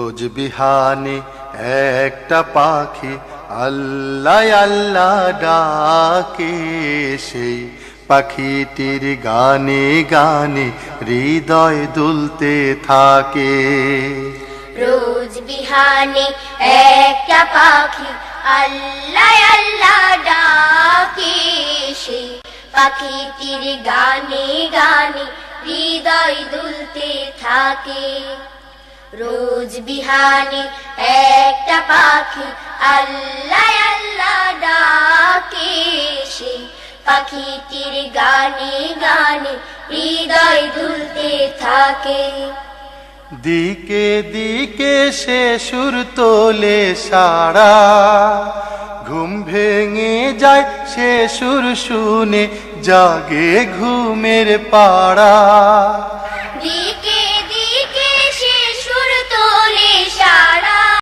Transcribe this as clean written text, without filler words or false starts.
রোজ বিহানে একটা পাখি আল্লাহ আল্লাহ ডাকে, সেই পাখিটির গানে গানে হৃদয় দুলতে থাকে। রোজ বিহানে একটা পাখি আল্লাহ আল্লাহ ডাকে, সেই পাখিটির গানে গানে হৃদয় দুলতে থাকে। রোজ বিহানে একটা পাখি আল্লাহ আল্লাহ ডাকে, সেই পাখিটির গানে গানে হৃদয় দুলতে থাকে। দিকে দিকে সে সুর তোলে সারা, ঘুম ভেঙে যায় সে সুর শুনে জাগে ঘুমের পাড়া। দিকে